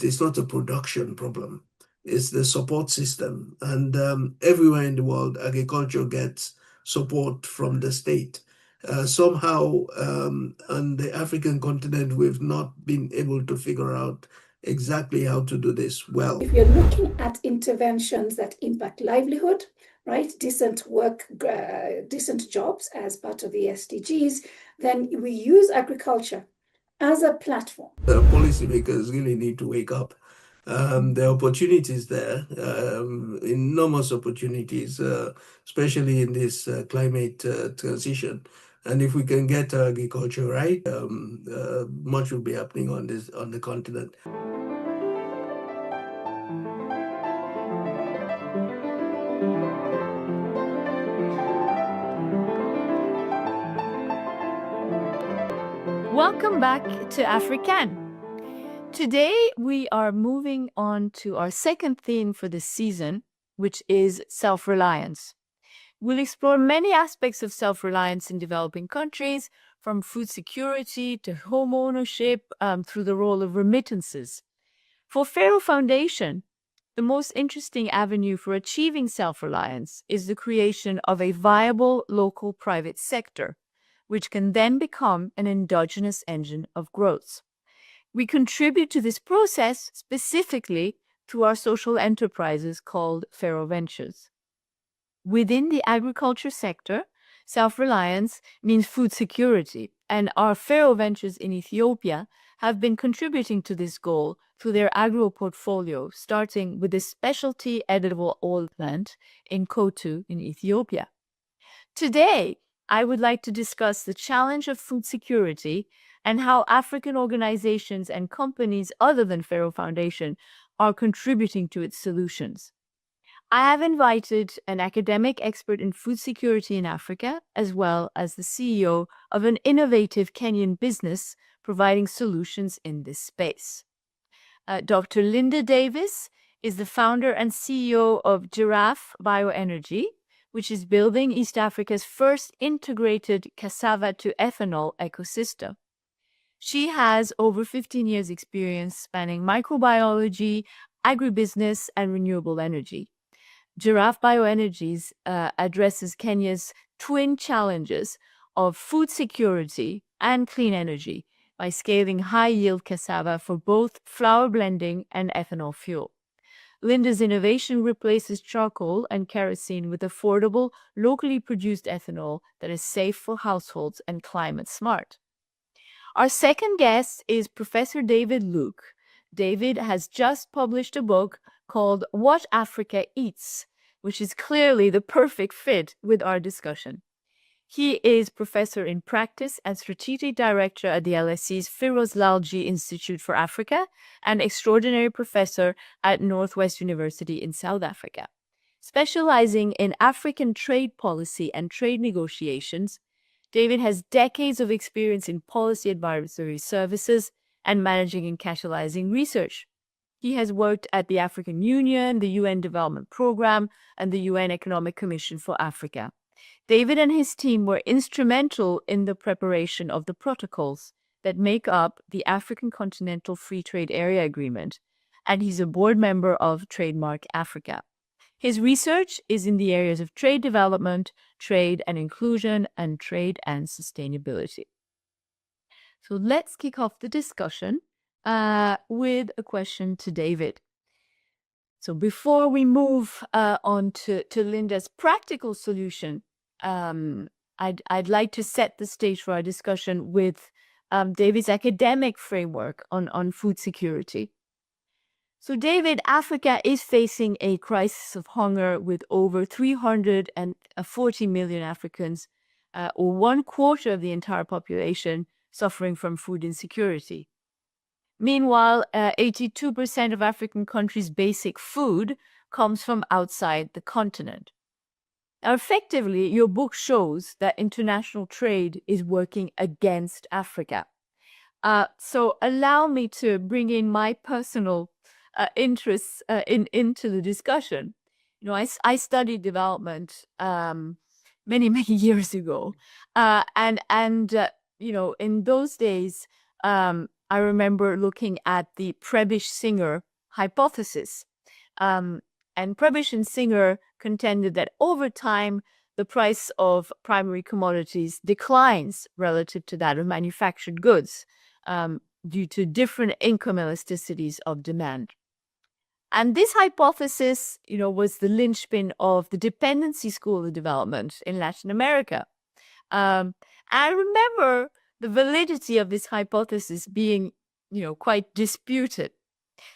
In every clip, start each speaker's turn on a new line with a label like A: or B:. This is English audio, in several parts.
A: it's not a production problem. It's the support system. And everywhere in the world, agriculture gets support from the state. Somehow, on the African continent, we've not been able to figure out exactly how to do this well.
B: If you're looking at interventions that impact livelihood, right, decent work, decent jobs as part of the SDGs, then we use agriculture as a platform.
A: The policymakers really need to wake up. There are opportunities there, enormous opportunities, especially in this climate transition. And if we can get agriculture right, much will be happening on the continent.
C: Welcome back to Afri-CAN. Today, we are moving on to our second theme for this season, which is self-reliance. We'll explore many aspects of self-reliance in developing countries, from food security to home ownership, through the role of remittances. For Faro Foundation, the most interesting avenue for achieving self-reliance is the creation of a viable local private sector, which can then become an endogenous engine of growth. We contribute to this process specifically through our social enterprises called Faro Ventures. Within the agriculture sector, self-reliance means food security, and our Faro Ventures in Ethiopia have been contributing to this goal through their agro portfolio, starting with a specialty edible oil plant in Kotu in Ethiopia. Today, I would like to discuss the challenge of food security and how African organizations and companies other than Faro Foundation are contributing to its solutions. I have invited an academic expert in food security in Africa, as well as the CEO of an innovative Kenyan business providing solutions in this space. Dr. Linda Davis is the founder and CEO of Giraffe Bioenergy, which is building East Africa's first integrated cassava to ethanol ecosystem. She has over 15 years' experience spanning microbiology, agribusiness, and renewable energy. Giraffe Bioenergy addresses Kenya's twin challenges of food security and clean energy by scaling high-yield cassava for both flour blending and ethanol fuel. Linda's innovation replaces charcoal and kerosene with affordable, locally produced ethanol that is safe for households and climate smart. Our second guest is Professor David Luke. David has just published a book called What Africa Eats, which is clearly the perfect fit with our discussion. He is professor in practice and strategic director at the LSE's Firoz Lalji Institute for Africa and extraordinary professor at Northwest University in South Africa. Specializing in African trade policy and trade negotiations, David has decades of experience in policy advisory services and managing and catalyzing research. He has worked at the African Union, the UN Development Programme, and the UN Economic Commission for Africa. David and his team were instrumental in the preparation of the protocols that make up the African Continental Free Trade Area Agreement, and he's a board member of Trademark Africa. His research is in the areas of trade development, trade and inclusion, and trade and sustainability. So let's kick off the discussion with a question to David. So before we move on to Linda's practical solution, I'd like to set the stage for our discussion with David's academic framework on food security. So David, Africa is facing a crisis of hunger with over 340 million Africans, or 1/4 of the entire population, suffering from food insecurity. Meanwhile, 82% of African countries' basic food comes from outside the continent. Now, effectively, your book shows that international trade is working against Africa. So allow me to bring in my personal interests into the discussion. You know, I studied development many years ago, and you know, in those days, I remember looking at the Prebisch-Singer hypothesis. And Prebisch and Singer contended that over time, the price of primary commodities declines relative to that of manufactured goods due to different income elasticities of demand. And this hypothesis, was the linchpin of the dependency school of development in Latin America. I remember the validity of this hypothesis being, quite disputed.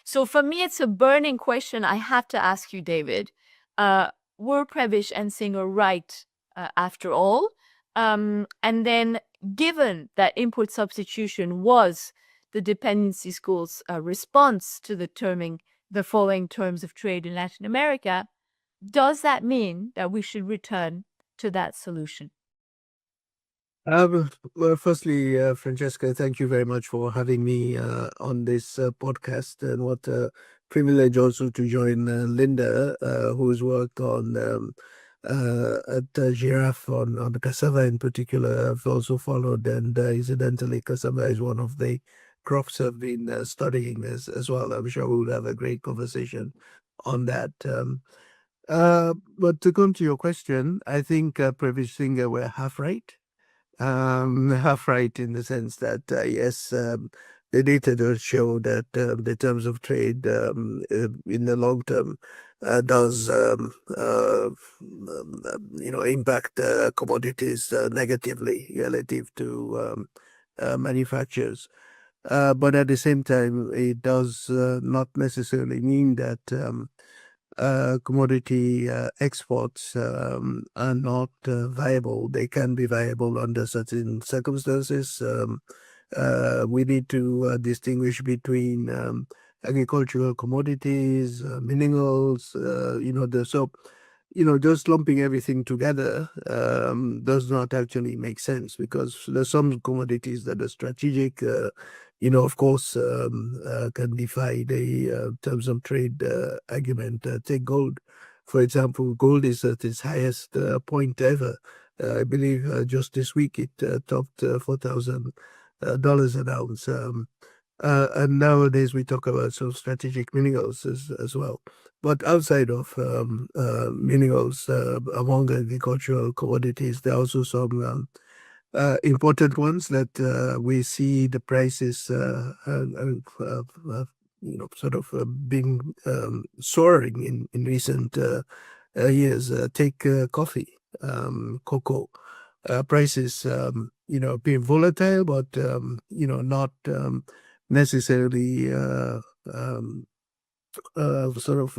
C: So for me, it's a burning question I have to ask you, David. Were Prebisch and Singer right after all? And then, given that input substitution was the dependency school's response to determining the following terms of trade in Latin America, does that mean that we should return to that solution?
A: Well, firstly, Francesca, thank you very much for having me on this podcast, and what a privilege also to join Linda, who's worked on at Giraffe on the cassava in particular. I've also followed, and incidentally, cassava is one of the crops I've been studying as well. I'm sure we'll have a great conversation on that. But to come to your question, I think Prebisch Singer were half right. Half right in the sense that, yes, the data does show that the terms of trade in the long term does, impact commodities negatively relative to manufacturers. But at the same time, it does not necessarily mean that commodity exports are not viable. They can be viable under certain circumstances. We need to distinguish between agricultural commodities, minerals, just lumping everything together does not actually make sense, because there's some commodities that are strategic, of course, can defy the terms of trade argument. Take gold, for example. Gold is at its highest point ever. I believe just this week it topped $4,000 an ounce. And nowadays we talk about some strategic minerals as well. But outside of minerals, among agricultural commodities, there are also some important ones that we see the prices sort of being soaring in recent years. Take coffee, cocoa. Prices, being volatile, but not necessarily sort of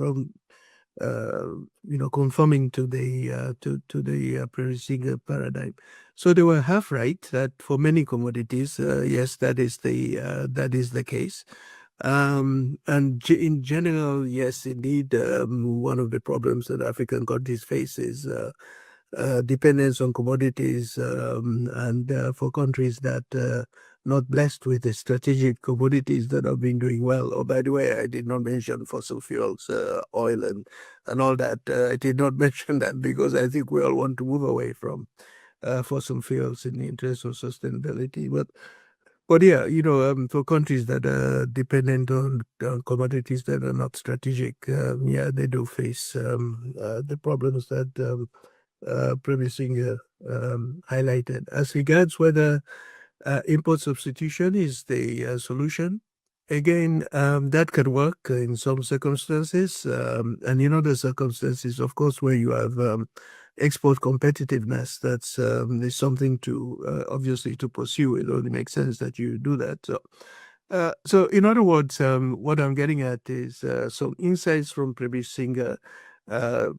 A: conforming to the pre-Singer paradigm. So they were half right that for many commodities, yes, that is the case. And in general, yes, indeed, one of the problems that African countries face is dependence on commodities, and for countries that not blessed with the strategic commodities that have been doing well. Oh, by the way, I did not mention fossil fuels, oil and all that. I did not mention that because I think we all want to move away from fossil fuels in the interest of sustainability. But yeah, for countries that are dependent on commodities that are not strategic, they do face the problems that Prebisch Singer highlighted. As regards whether import substitution is the solution, again, that can work in some circumstances, and in other circumstances, of course, where you have export competitiveness, that's is something to obviously to pursue. It only makes sense that you do that. So in other words, what I'm getting at is some insights from Prebisch Singer.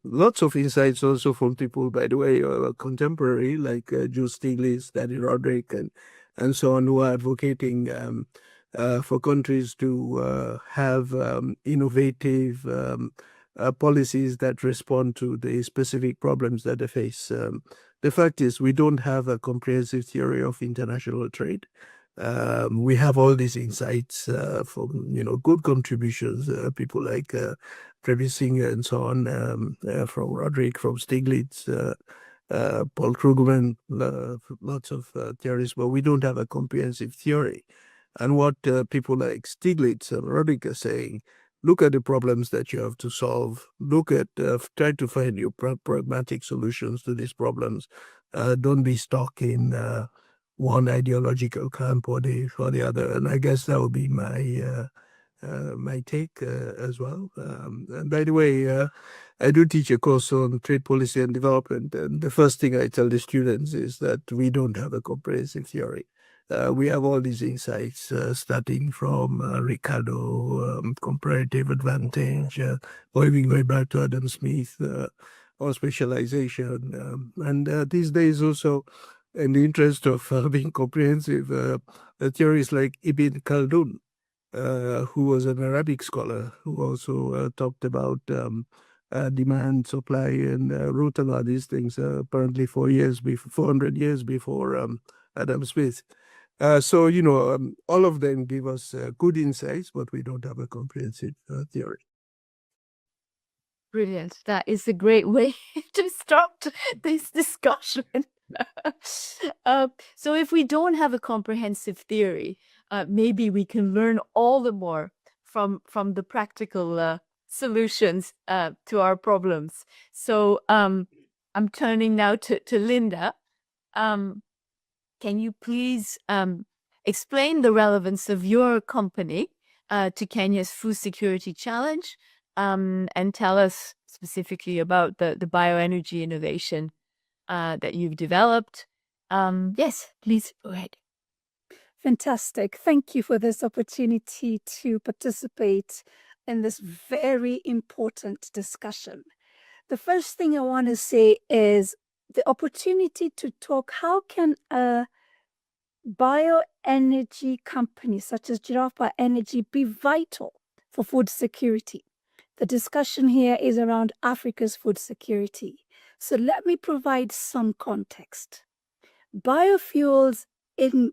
A: Lots of insights also from people, by the way, contemporary, like Joe Stiglitz, Danny Roderick, and so on, who are advocating for countries to have innovative policies that respond to the specific problems that they face. The fact is, we don't have a comprehensive theory of international trade. We have all these insights from good contributions, people like Prebisch Singer and so on, from Roderick, from Stiglitz, Paul Krugman, lots of theories, but we don't have a comprehensive theory. And what people like Stiglitz and Roddick are saying, look at the problems that you have to solve. Look at, try to find your pragmatic solutions to these problems. Don't be stuck in one ideological camp or the other. And I guess that would be my take as well. And by the way, I do teach a course on trade policy and development. And the first thing I tell the students is that we don't have a comprehensive theory. We have all these insights starting from Ricardo, comparative advantage, or even going back to Adam Smith, or specialization. And these days also, in the interest of being comprehensive, theories like Ibn Khaldun, who was an Arabic scholar, who also talked about demand, supply, and wrote about these things apparently 400 years before Adam Smith. So, all of them give us good insights, but we don't have a comprehensive theory.
C: Brilliant. That is a great way to start this discussion. So if we don't have a comprehensive theory, maybe we can learn all the more from the practical solutions to our problems. So I'm turning now to Linda. Can you please explain the relevance of your company to Kenya's food security challenge, and tell us specifically about the bioenergy innovation that you've developed? Yes, please go ahead.
B: Fantastic. Thank you for this opportunity to participate in this very important discussion. The first thing I want to say is the opportunity to talk, how can a bioenergy company such as Giraffe Bioenergy be vital for food security? The discussion here is around Africa's food security. So let me provide some context. Biofuels in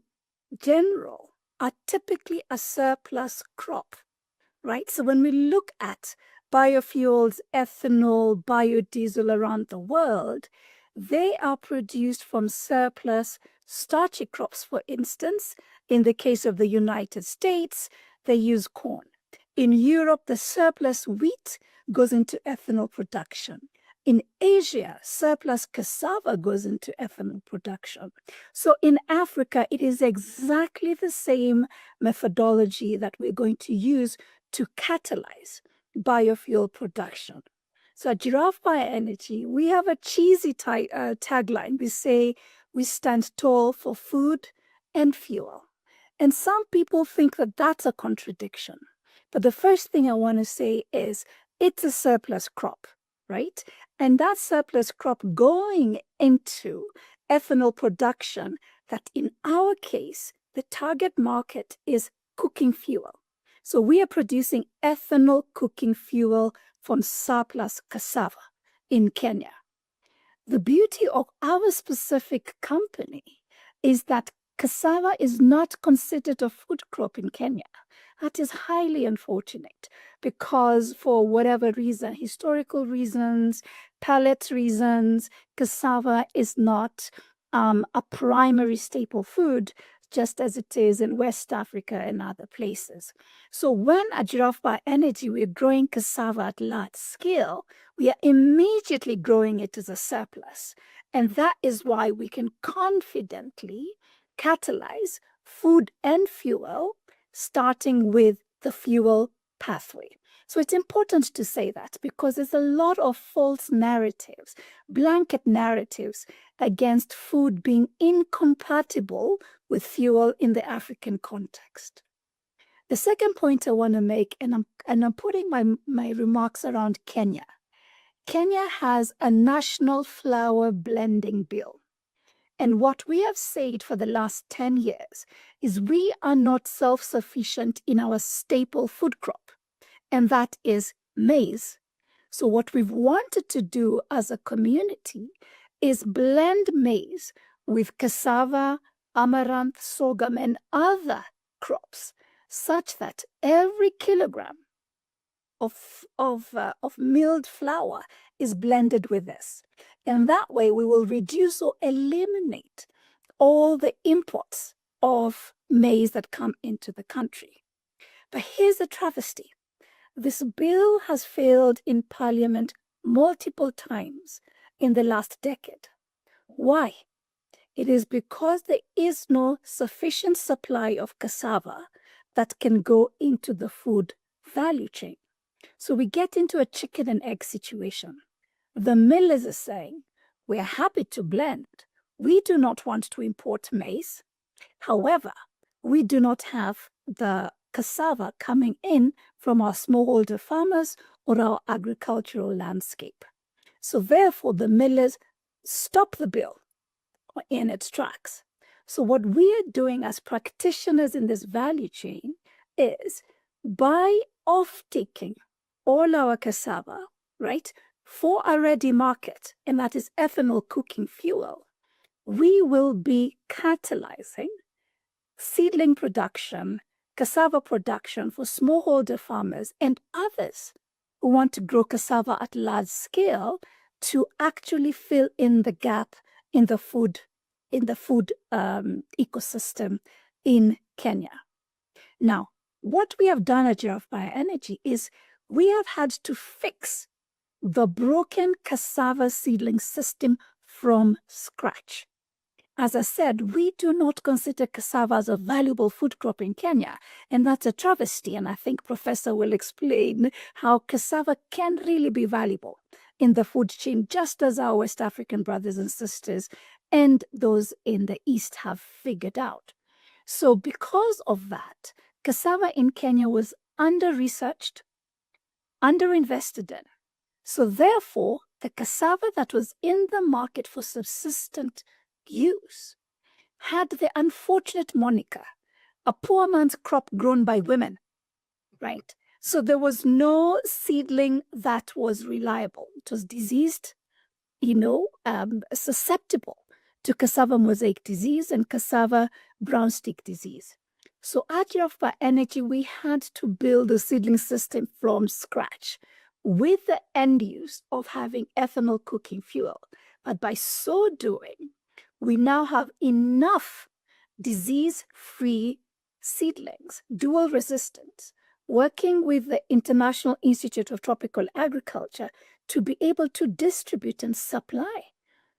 B: general are typically a surplus crop, right? So when we look at biofuels, ethanol, biodiesel around the world, they are produced from surplus starchy crops. For instance, in the case of the United States, they use corn. In Europe, the surplus wheat goes into ethanol production. In Asia, surplus cassava goes into ethanol production. So in Africa, it is exactly the same methodology that we're going to use to catalyze biofuel production. So at Giraffe Bioenergy, we have a cheesy tagline. We say we stand tall for food and fuel. And some people think that that's a contradiction. But the first thing I want to say is it's a surplus crop, right? And that surplus crop going into ethanol production, that in our case, the target market is cooking fuel. So we are producing ethanol cooking fuel from surplus cassava in Kenya. The beauty of our specific company is that cassava is not considered a food crop in Kenya. That is highly unfortunate because for whatever reason, historical reasons, palate reasons, cassava is not a primary staple food, just as it is in West Africa and other places. So when at Giraffe Bioenergy, we're growing cassava at large scale, we are immediately growing it as a surplus. And that is why we can confidently catalyze food and fuel, starting with the fuel pathway. So it's important to say that because there's a lot of false narratives, blanket narratives against food being incompatible with fuel in the African context. The second point I want to make, and I'm putting my remarks around Kenya. Kenya has a national flour blending bill. And what we have said for the last 10 years is we are not self-sufficient in our staple food crop, and that is maize. So what we've wanted to do as a community is blend maize with cassava, amaranth, sorghum, and other crops, such that every kilogram of milled flour is blended with this. And that way we will reduce or eliminate all the imports of maize that come into the country. But here's a travesty. This bill has failed in Parliament multiple times in the last decade. Why? It is because there is no sufficient supply of cassava that can go into the food value chain. So we get into a chicken and egg situation. The millers are saying, we're happy to blend. We do not want to import maize. However, we do not have the cassava coming in from our smallholder farmers or our agricultural landscape. So therefore, the millers stop the bill in its tracks. So what we are doing as practitioners in this value chain is by off-taking all our cassava, right, for a ready market, and that is ethanol cooking fuel, we will be catalyzing seedling production, cassava production for smallholder farmers and others who want to grow cassava at large scale to actually fill in the gap in the food ecosystem in Kenya. Now, what we have done at Giraffe Bioenergy is we have had to fix the broken cassava seedling system from scratch. As I said, we do not consider cassava as a valuable food crop in Kenya, and that's a travesty, and I think Professor will explain how cassava can really be valuable in the food chain, just as our West African brothers and sisters and those in the East have figured out. So because of that, cassava in Kenya was under-researched, under-invested in. So therefore, the cassava that was in the market for subsistent use had the unfortunate moniker, a poor man's crop grown by women, right? So there was no seedling that was reliable. It was diseased, susceptible to cassava mosaic disease and cassava brown stick disease. So at Giraffe Bioenergy, we had to build a seedling system from scratch with the end use of having ethanol cooking fuel. But by so doing, we now have enough disease-free seedlings, dual resistance, working with the International Institute of Tropical Agriculture to be able to distribute and supply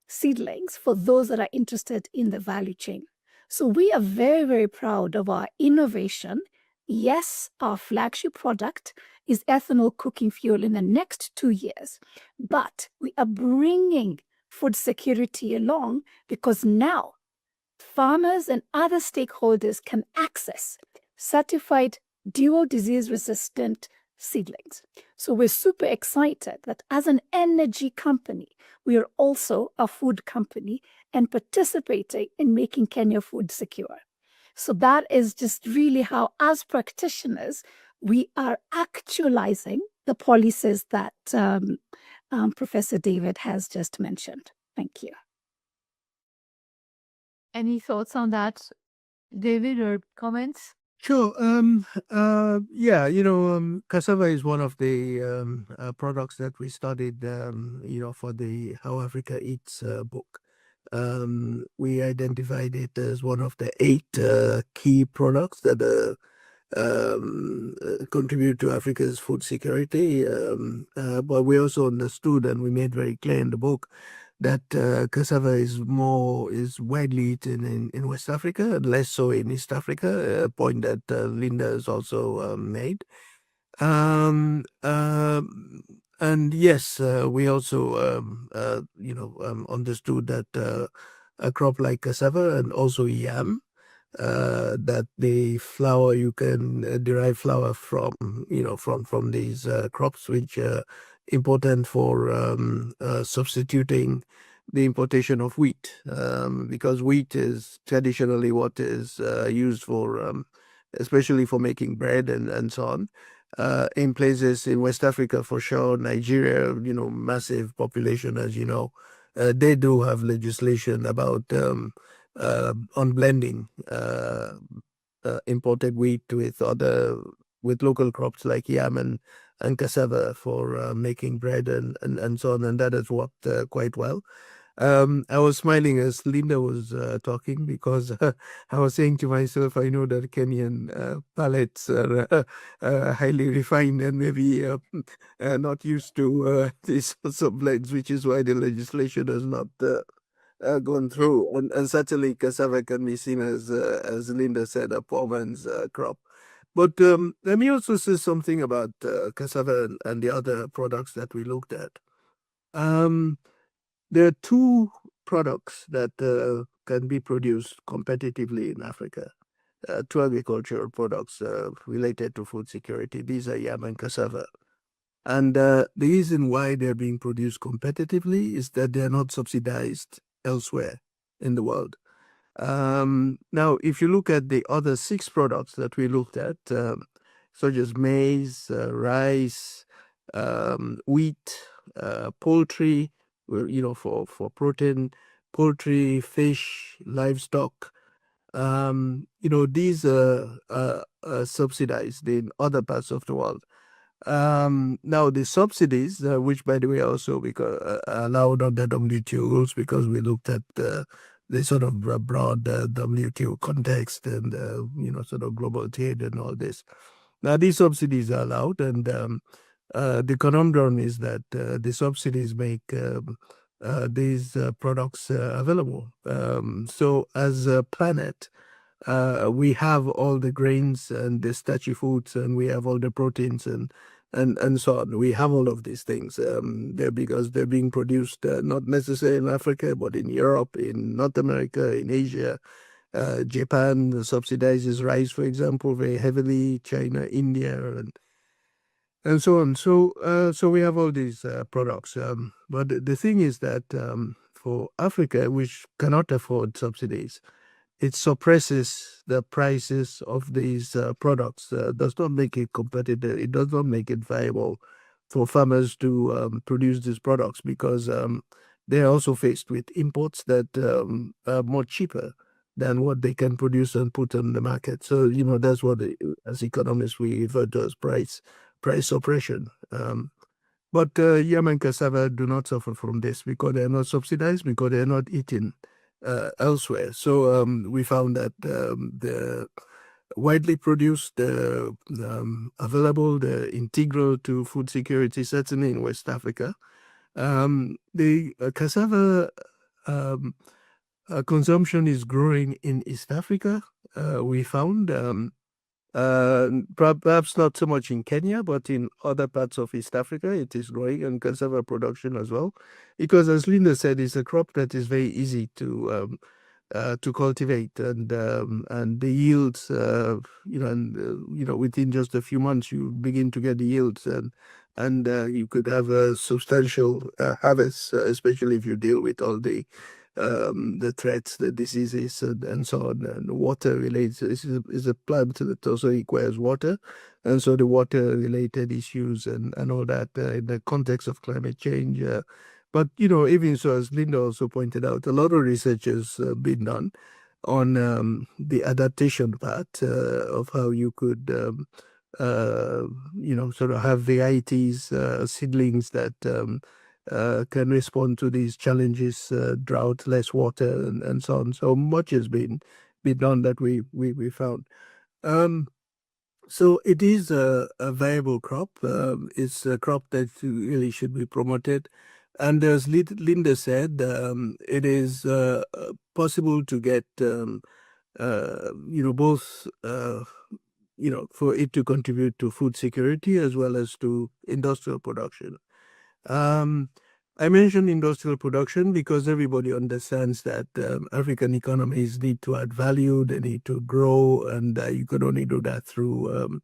B: seedlings for those that are interested in the value chain. So we are very, very proud of our innovation. Yes, our flagship product is ethanol cooking fuel in the next 2 years, but we are bringing food security along because now farmers and other stakeholders can access certified dual disease resistant seedlings. So we're super excited that as an energy company, we are also a food company and participating in making Kenya food secure. So that is just really how, as practitioners, we are actualizing the policies that Professor David has just mentioned. Thank you.
C: Any thoughts on that, David, or comments?
A: Sure. Cassava is one of the products that we studied, for the How Africa Eats book. We identified it as one of the 8 key products that contribute to Africa's food security. But we also understood, and we made very clear in the book, that cassava is widely eaten in West Africa and less so in East Africa, a point that Linda has also made. And yes, we also, understood that a crop like cassava and also yam, that the flour, you can derive flour from these crops, which are important for substituting the importation of wheat, because wheat is traditionally what is used for, especially for making bread and so on. In places in West Africa, for sure, Nigeria, massive population, as you know, they do have legislation about unblending imported wheat with local crops like yam and cassava for making bread and so on, and that has worked quite well. I was smiling as Linda was talking because I was saying to myself, I know that Kenyan palates are highly refined and maybe not used to these sorts of blends, which is why the legislation has not gone through. And certainly cassava can be seen as Linda said, a poor man's crop. But let me also say something about cassava and the other products that we looked at. There are two products that can be produced competitively in Africa, two agricultural products related to food security. These are yam and cassava. And the reason why they're being produced competitively is that they're not subsidized elsewhere in the world. Now, if you look at the other 6 products that we looked at, such as maize, rice, wheat, poultry, for protein, poultry, fish, livestock, these are subsidized in other parts of the world. Now the subsidies, which by the way also because allowed under WTO rules, because we looked at the sort of broad WTO context and sort of global trade and all this. Now these subsidies are allowed, and the conundrum is that the subsidies make these products available. So as a planet, we have all the grains and the starchy foods, and we have all the proteins and so on. We have all of these things because they're being produced not necessarily in Africa, but in Europe, in North America, in Asia. Japan subsidizes rice, for example, very heavily. China, India, and so on. So we have all these products. But the thing is that for Africa, which cannot afford subsidies, it suppresses the prices of these products, does not make it competitive. It does not make it viable for farmers to produce these products, because they're also faced with imports that are more cheaper than what they can produce and put on the market. So, that's what, as economists, we refer to as price suppression. But yam and cassava do not suffer from this because they're not subsidized, because they're not eaten elsewhere. So we found that the widely produced, available, the integral to food security, certainly in West Africa. The cassava consumption is growing in East Africa. We found perhaps not so much in Kenya, but in other parts of East Africa, it is growing, and cassava production as well. Because, as Linda said, it's a crop that is very easy to cultivate, and the yields, within just a few months, you begin to get the yields, and you could have a substantial harvest, especially if you deal with all the threats, the diseases, and so on. And water related is a plant that also requires water, and so the water related issues and all that in the context of climate change. But even so, as Linda also pointed out, a lot of research has been done on the adaptation part of how you could sort of have varieties, seedlings that can respond to these challenges, drought, less water, and so on. So much has been done that we found. So it is a viable crop. It's a crop that really should be promoted. And as Linda said, it is possible to get, both, for it to contribute to food security as well as to industrial production. I mentioned industrial production because everybody understands that African economies need to add value, they need to grow, and you could only do that through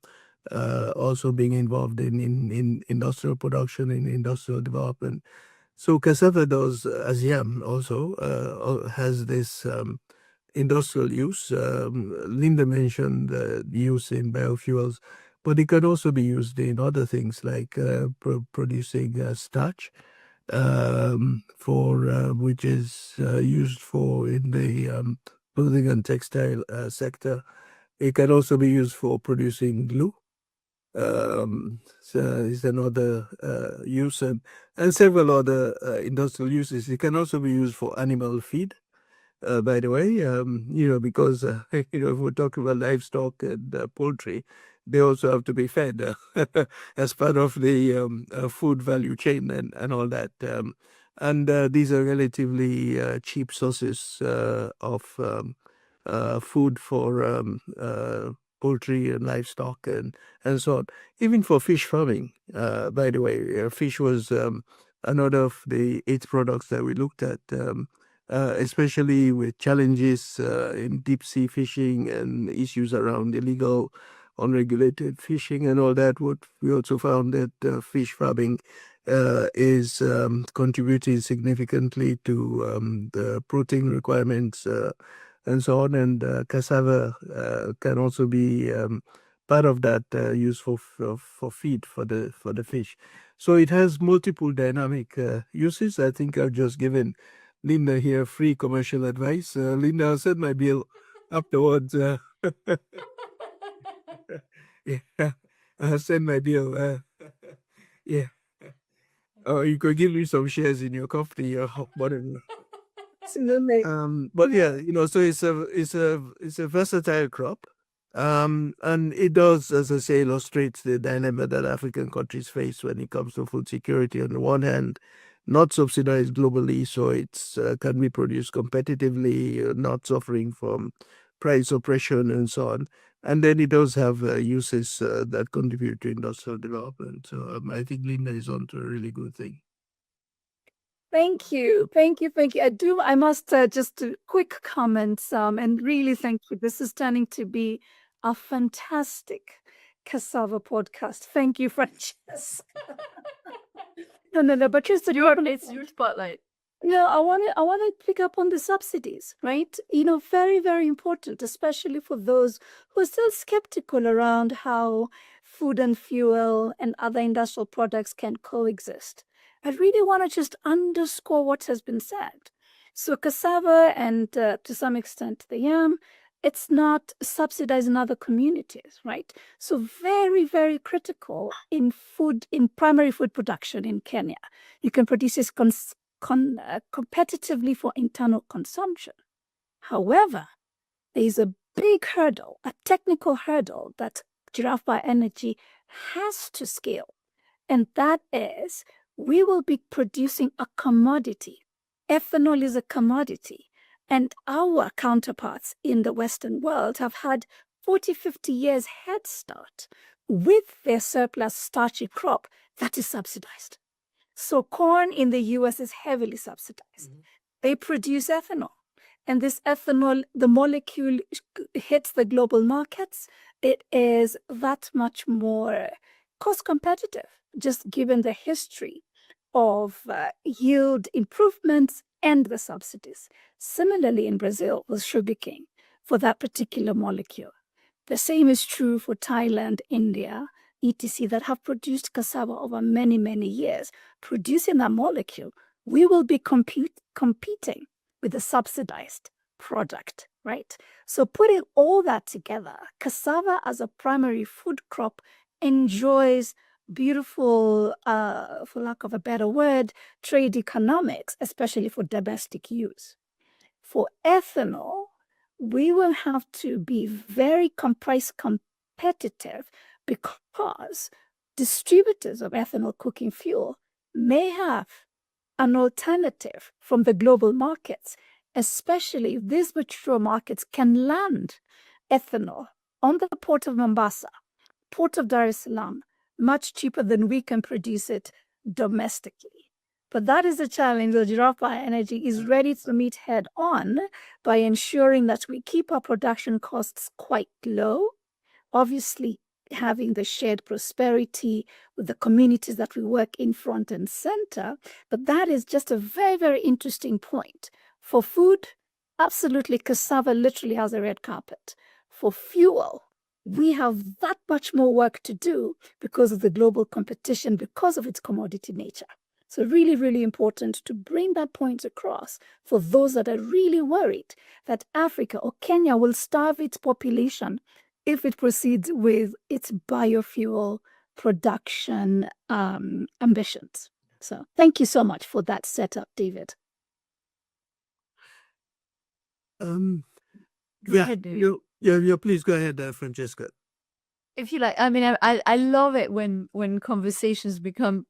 A: also being involved in industrial production, in industrial development. So cassava does, as yam also, has this industrial use. Linda mentioned the use in biofuels, but it can also be used in other things like producing starch, which is used for in the clothing and textile sector. It can also be used for producing glue. is another use, and several other industrial uses. It can also be used for animal feed. By the way, because if we're talking about livestock and poultry, they also have to be fed as part of the food value chain and all that. And these are relatively cheap sources of food for poultry and livestock and so on. Even for fish farming, by the way, fish was another of the 8 products that we looked at. Especially with challenges in deep sea fishing and issues around illegal, unregulated fishing and all that. What we also found that fish farming is contributing significantly to the protein requirements and so on. And cassava can also be part of that used for feed for the fish. So it has multiple dynamic uses. I think I've just given Linda here free commercial advice. Linda, I'll send my bill afterwards. Yeah, I'll send my bill. Yeah. Oh, you could give me some shares in your company or whatever. But yeah, so it's a versatile crop. And it does, as I say, illustrates the dilemma that African countries face when it comes to food security. On the one hand, not subsidized globally, so it's can be produced competitively, not suffering from price oppression and so on. And then it does have uses that contribute to industrial development. So I think Linda is onto a really good thing.
B: Thank you. I must just a quick comments and really thank you. This is turning to be a fantastic cassava podcast. Thank you, Frances. No, but just
C: It's your spotlight.
B: I want to pick up on the subsidies, right? Very, very important, especially for those who are still skeptical around how food and fuel and other industrial products can coexist. I really want to just underscore what has been said. So cassava and to some extent the yam, it's not subsidized in other communities, right? So very, very critical in primary food production in Kenya. You can produce this competitively for internal consumption. However, there is a big hurdle, a technical hurdle that Giraffe Bioenergy has to scale. And that is, we will be producing a commodity. Ethanol is a commodity. And our counterparts in the Western world have had 40, 50 years head start with their surplus starchy crop that is subsidized. So corn in the US is heavily subsidized. Mm-hmm. They produce ethanol. And this ethanol, the molecule hits the global markets. It is that much more cost competitive, just given the history of yield improvements and the subsidies. Similarly, in Brazil with sugarcane for that particular molecule. The same is true for Thailand, India, etc., that have produced cassava over many, many years. Producing that molecule, we will be competing with the subsidized product, right? So putting all that together, cassava as a primary food crop enjoys beautiful, for lack of a better word, trade economics, especially for domestic use. For ethanol, we will have to be very price competitive because distributors of ethanol cooking fuel may have an alternative from the global markets, especially if these mature markets can land ethanol on the port of Mombasa, port of Dar es Salaam, much cheaper than we can produce it domestically. But that is a challenge that Giraffe Bioenergy is ready to meet head on by ensuring that we keep our production costs quite low, obviously having the shared prosperity with the communities that we work in front and center. But that is just a very, very interesting point. For food, absolutely, cassava literally has a red carpet. For fuel, we have that much more work to do because of the global competition, because of its commodity nature. So really, really important to bring that point across for those that are really worried that Africa or Kenya will starve its population if it proceeds with its biofuel production ambitions. So thank you so much for that setup, David.
A: Please go ahead, Francesca.
C: If you like, I mean, I love it when conversations become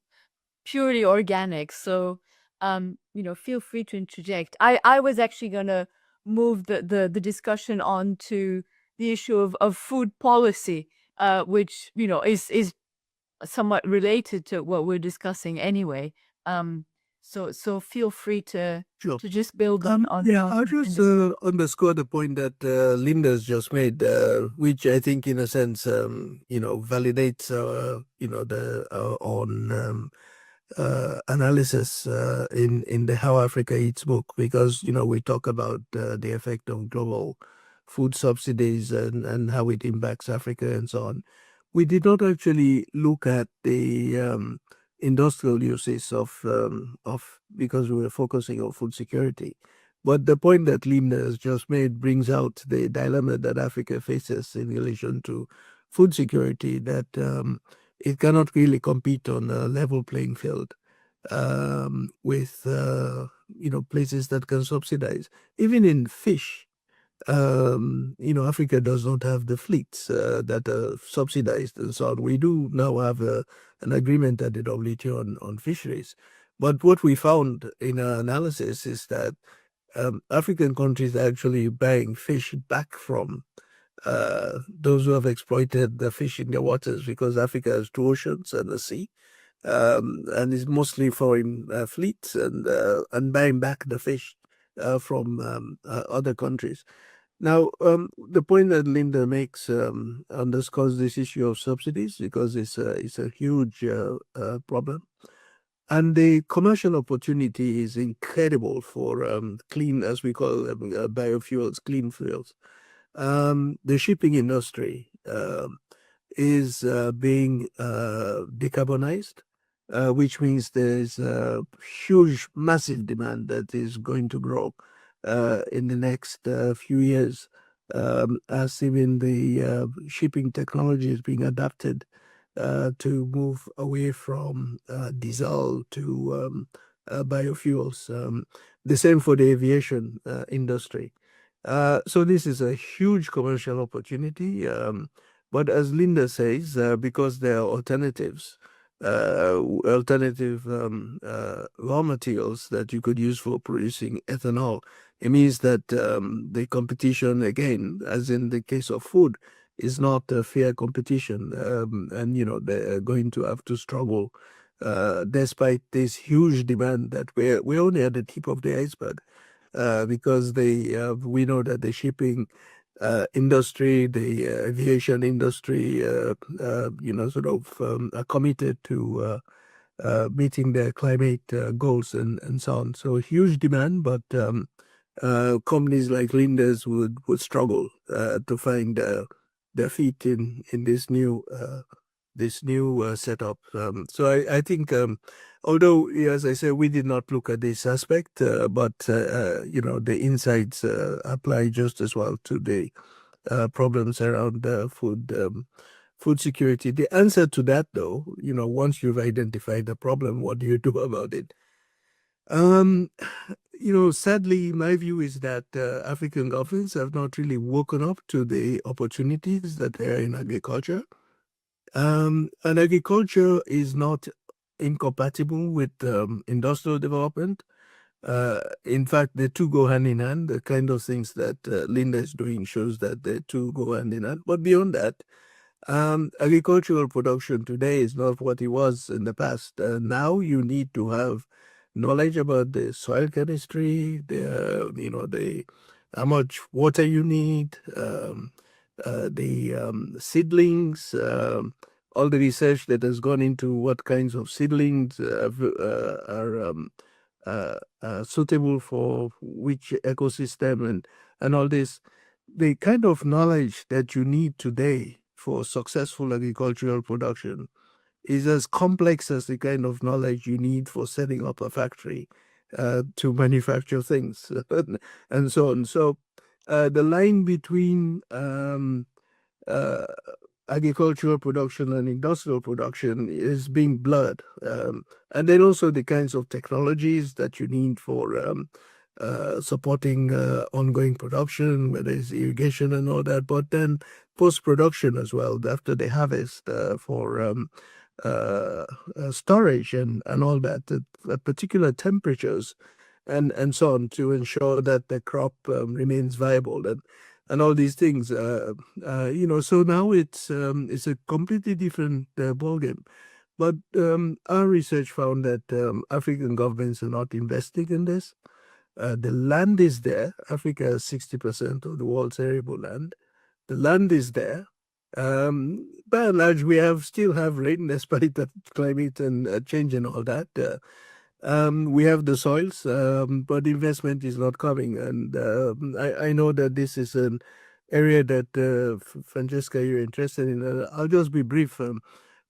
C: purely organic. So, feel free to interject. I was actually gonna move the discussion on to the issue of food policy, which is somewhat related to what we're discussing anyway. So feel free to just build on.
A: I'll just underscore the point that Linda's just made, which I think, in a sense, validates the on analysis in the How Africa Eats book, because we talk about the effect of global food subsidies and how it impacts Africa and so on. We did not actually look at the industrial uses of because we were focusing on food security. But the point that Linda has just made brings out the dilemma that Africa faces in relation to food security, that it cannot really compete on a level playing field with places that can subsidize. Even in fish, Africa does not have the fleets that are subsidized and so on. We do now have an agreement at the WTO on fisheries. But what we found in our analysis is that African countries are actually buying fish back from those who have exploited the fish in their waters, because Africa has 2 oceans and a sea, and it's mostly foreign fleets and buying back the fish from other countries. Now, the point that Linda makes underscores this issue of subsidies, because it's a huge problem. And the commercial opportunity is incredible for clean, as we call them, biofuels, clean fuels. The shipping industry is being decarbonized, which means there's a huge, massive demand that is going to grow in the next few years, as even the shipping technology is being adapted to move away from diesel to biofuels. The same for the aviation industry. So this is a huge commercial opportunity. But as Linda says, because there are alternative raw materials that you could use for producing ethanol, it means that the competition, again, as in the case of food, is not a fair competition. And, they're going to have to struggle despite this huge demand that we're only at the tip of the iceberg, because we know that the shipping industry, the aviation industry, are committed to meeting their climate goals and so on. So huge demand, but companies like Linda's would struggle to find their feet in this new setup. So I think, although, as I said, we did not look at this aspect, but the insights apply just as well to the problems around food security. The answer to that, though, once you've identified the problem, what do you do about it? Sadly, my view is that African governments have not really woken up to the opportunities that are in agriculture. And agriculture is not incompatible with industrial development. In fact, the two go hand in hand. The kind of things that Linda is doing shows that the two go hand in hand. But beyond that, agricultural production today is not what it was in the past. Now you need to have knowledge about the soil chemistry, how much water you need, the seedlings, all the research that has gone into what kinds of seedlings are suitable for which ecosystem and all this. The kind of knowledge that you need today for successful agricultural production is as complex as the kind of knowledge you need for setting up a factory to manufacture things and so on. So the line between uh, agricultural production and industrial production is being blurred. And then also the kinds of technologies that you need for supporting ongoing production, whether it's irrigation and all that, but then post-production as well, after the harvest for storage and all that, at particular temperatures and so on to ensure that the crop remains viable and all these things. So now it's a completely different ballgame. But our research found that African governments are not investing in this. The land is there. Africa has 60% of the world's arable land. The land is there. By and large, we still have rain despite the climate and change and all that. We have the soils, but investment is not coming. And I know that this is an area that, Francesca, you're interested in. I'll just be brief,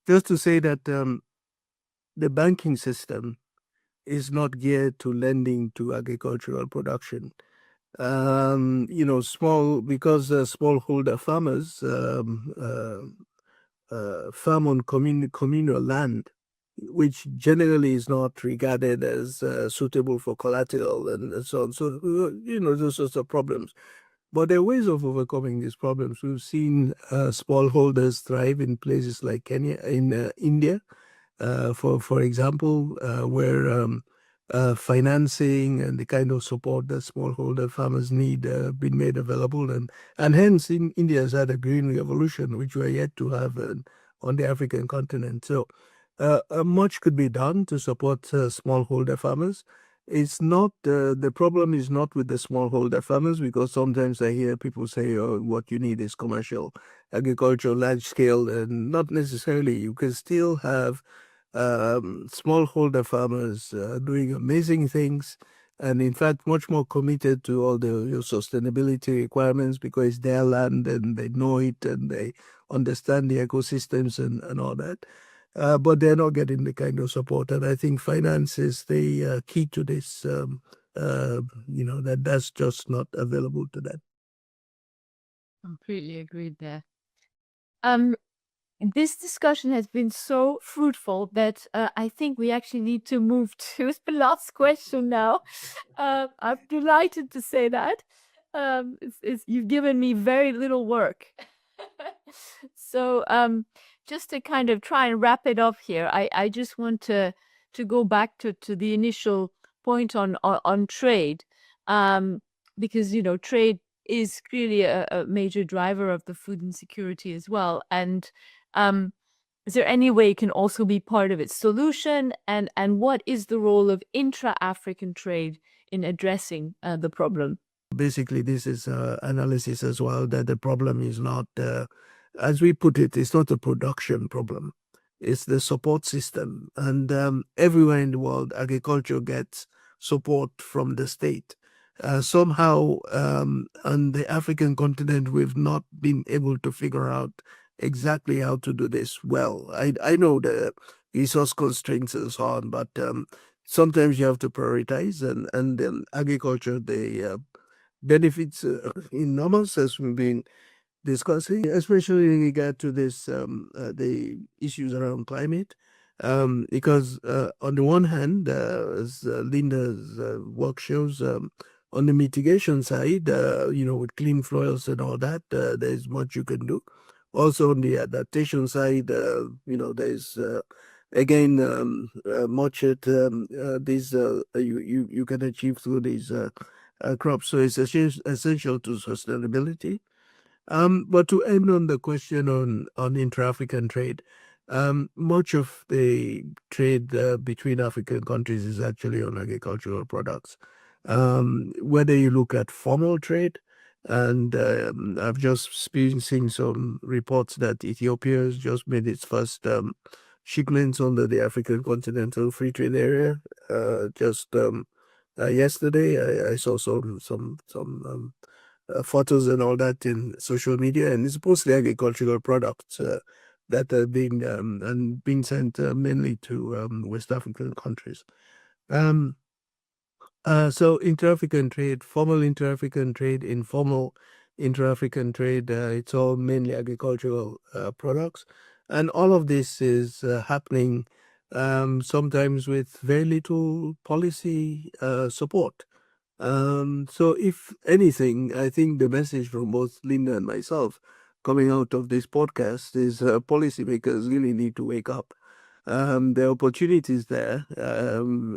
A: just to say that the banking system is not geared to lending to agricultural production. Because smallholder farmers farm on communal land, which generally is not regarded as suitable for collateral and so on. So, those sorts of problems. But there are ways of overcoming these problems. We've seen smallholders thrive in places like Kenya, in India, for example, where financing and the kind of support that smallholder farmers need been made available, and hence India has had a green revolution, which we are yet to have on the African continent. So much could be done to support smallholder farmers. It's not the problem is not with the smallholder farmers, because sometimes I hear people say, "Oh, what you need is commercial agriculture, large scale," and not necessarily. You can still have smallholder farmers doing amazing things, and in fact much more committed to all the sustainability requirements, because it's their land and they know it and they understand the ecosystems and all that. But they're not getting the kind of support, and I think finance is the key to this. That's just not available to them.
C: Completely agreed there. This discussion has been so fruitful that I think we actually need to move to the last question now. I'm delighted to say that. You've given me very little work. So just to kind of try and wrap it up here, I just want to go back to the initial point on trade, because trade is clearly a major driver of the food insecurity as well. And is there any way it can also be part of its solution? And what is the role of intra-African trade in addressing the problem?
A: Basically, this is analysis as well, that the problem is not, as we put it, it's not a production problem. It's the support system. And everywhere in the world, agriculture gets support from the state. Somehow, on the African continent, we've not been able to figure out exactly how to do this well. I know the resource constraints and so on, but sometimes you have to prioritize, and then agriculture, the benefits enormous, as we've been discussing, especially in regard to this the issues around climate. Because on the one hand, as Linda's work shows, on the mitigation side, with clean fuels and all that, there's much you can do. Also on the adaptation side, there's again much that these you can achieve through these crops. So it's essential to sustainability. But to end on the question on intra-African trade, much of the trade between African countries is actually on agricultural products. Whether you look at formal trade, and I've just been seeing some reports that Ethiopia has just made its first shipments under the African Continental Free Trade Area. Just yesterday, I saw some photos and all that in social media, and it's mostly agricultural products that are being sent mainly to West African countries. So inter-African trade, formal inter-African trade, informal, intra-African trade. It's all mainly agricultural products. And all of this is happening sometimes with very little policy support. So if anything, I think the message from both Linda and myself coming out of this podcast is policymakers really need to wake up. There are opportunities there,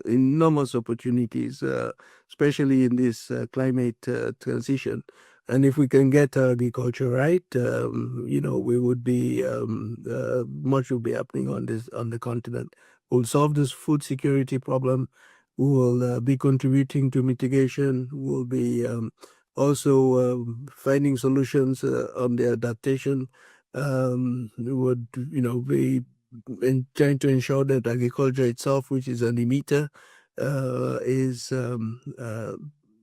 A: enormous opportunities, especially in this climate transition. And if we can get agriculture right, we would be much will be happening on the continent. We'll solve this food security problem. We will be contributing to mitigation. We'll be also finding solutions on the adaptation. We would, be trying to ensure that agriculture itself, which is an emitter, is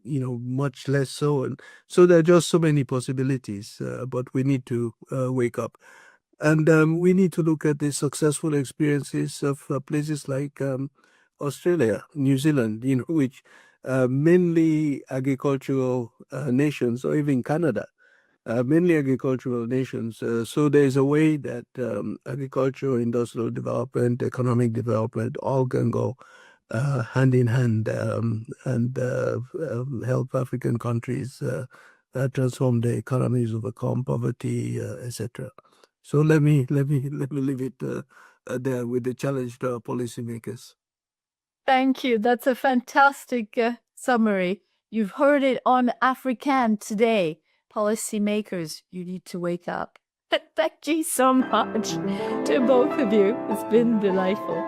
A: much less so. And so there are just so many possibilities, but we need to wake up. And we need to look at the successful experiences of places like Australia, New Zealand, which mainly agricultural nations, or even Canada, mainly agricultural nations. So there's a way that agricultural, industrial development, economic development, all can go hand in hand and help African countries transform their economies, overcome poverty, etc. So let me leave it there with the challenge to our policymakers.
C: Thank you. That's a fantastic summary. You've heard it on Afri-CAN today. Policymakers, you need to wake up. Thank you so much to both of you. It's been delightful.